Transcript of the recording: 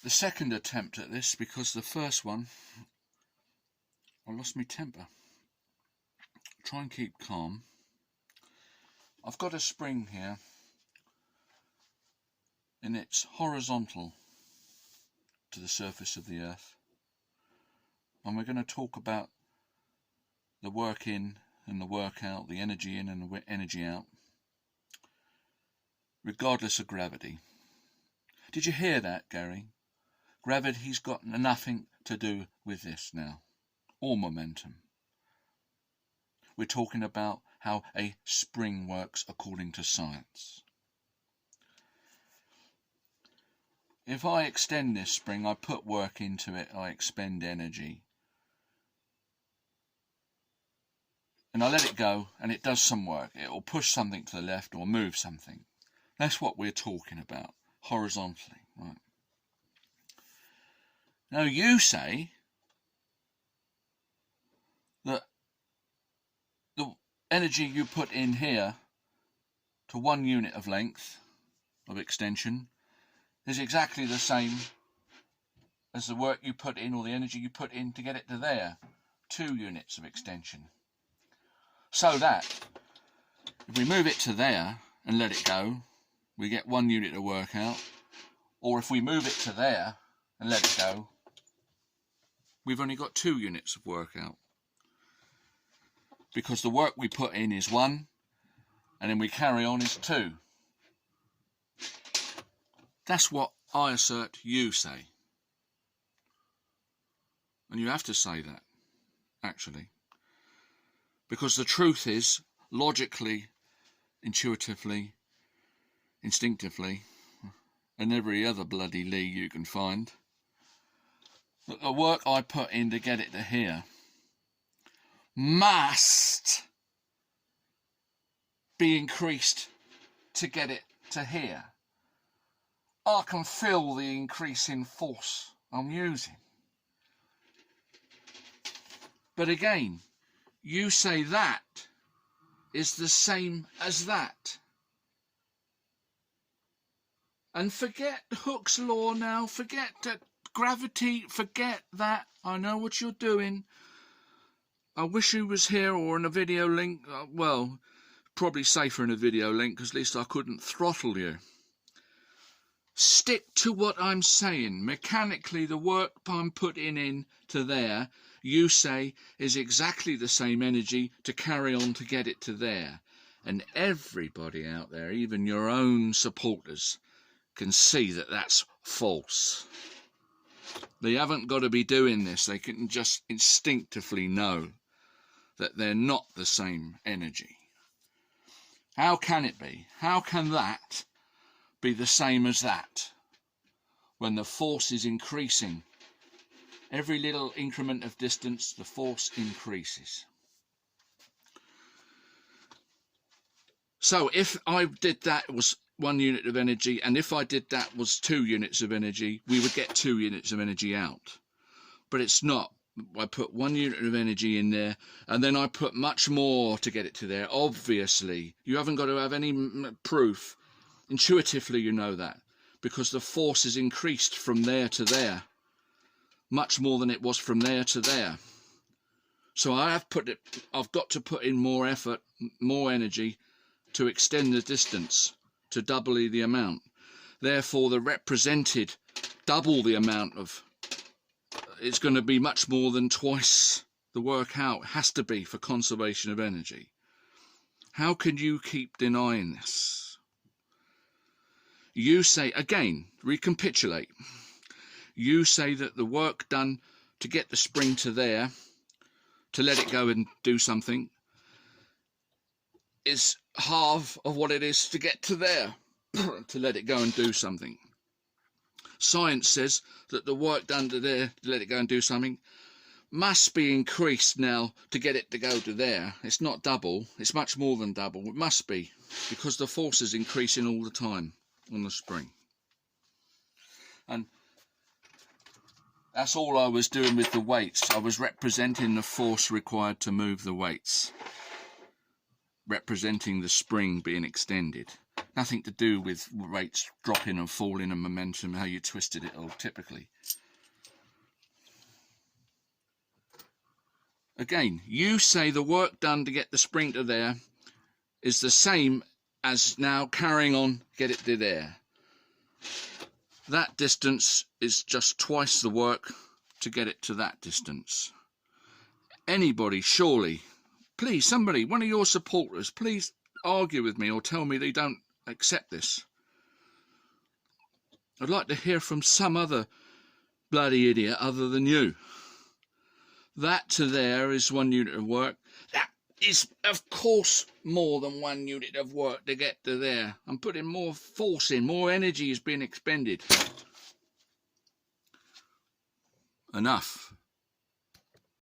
the second attempt at this, because the first one, I lost my temper. Try and keep calm. I've got a spring here, and it's horizontal to the surface of the earth. And we're going to talk about the work in and the work out, the energy in and the energy out, regardless of gravity. Did you hear that, Gary? Gravity's got nothing to do with this now, or momentum. We're talking about how a spring works according to science. If I extend this spring, I put work into it, I expend energy, and I let it go, and it does some work. It will push something to the left or move something. That's what we're talking about, horizontally, right? Now you say that the energy you put in here to 1 unit of length of extension is exactly the same as the work you put in, or the energy you put in to get it to there, 2 units of extension. So that if we move it to there and let it go, we get 1 unit of work out. Or if we move it to there and let it go, we've only got 2 units of work out. Because the work we put in is 1, and then we carry on is 2. That's what I assert you say. And you have to say that, actually. Because the truth is, logically, intuitively, instinctively, and every other bloody lee you can find, that the work I put in to get it to here must be increased to get it to here. I can feel the increase in force I'm using. But again, you say that is the same as that. And forget Hooke's law now, forget that gravity, forget that. I know what you're doing. I wish you was here or in a video link. Well, probably safer in a video link, because at least I couldn't throttle you. Stick to what I'm saying. Mechanically, the work I'm putting in to there, you say, is exactly the same energy to carry on to get it to there. And everybody out there, even your own supporters, can see that that's false. They haven't got to be doing this. They can just instinctively know that they're not the same energy. How can it be? How can that be the same as that when the force is increasing? Every little increment of distance, the force increases. So if I did that, it was 1 unit of energy, and if I did that was 2 units of energy, we would get 2 units of energy out. But it's not. I put 1 unit of energy in there, and then I put much more to get it to there. Obviously, you haven't got to have any proof. Intuitively, you know that, because the force is increased from there to there, much more than it was from there to there. So I've got to put in more effort, more energy to extend the distance to double the amount. Therefore, the represented double the amount of, it's going to be much more than twice the work out. It has to be for conservation of energy. How can you keep denying this? You say, again, recapitulate. You say that the work done to get the spring to there, to let it go and do something, is half of what it is to get to there, to let it go and do something. Science says that the work done to there, to let it go and do something, must be increased now to get it to go to there. It's not double, it's much more than double. It must be, because the force is increasing all the time on the spring. And that's all I was doing with the weights. I was representing the force required to move the weights, representing the spring being extended. Nothing to do with rates dropping and falling and momentum, how you twisted it all typically. Again, you say the work done to get the spring to there is the same as now carrying on, get it to there. That distance is just twice the work to get it to that distance. Anybody, surely, please, somebody, one of your supporters, please argue with me or tell me they don't accept this. I'd like to hear from some other bloody idiot other than you. That to there is 1 unit of work. That is, of course, more than 1 unit of work to get to there. I'm putting more force in, more energy is being expended. Enough.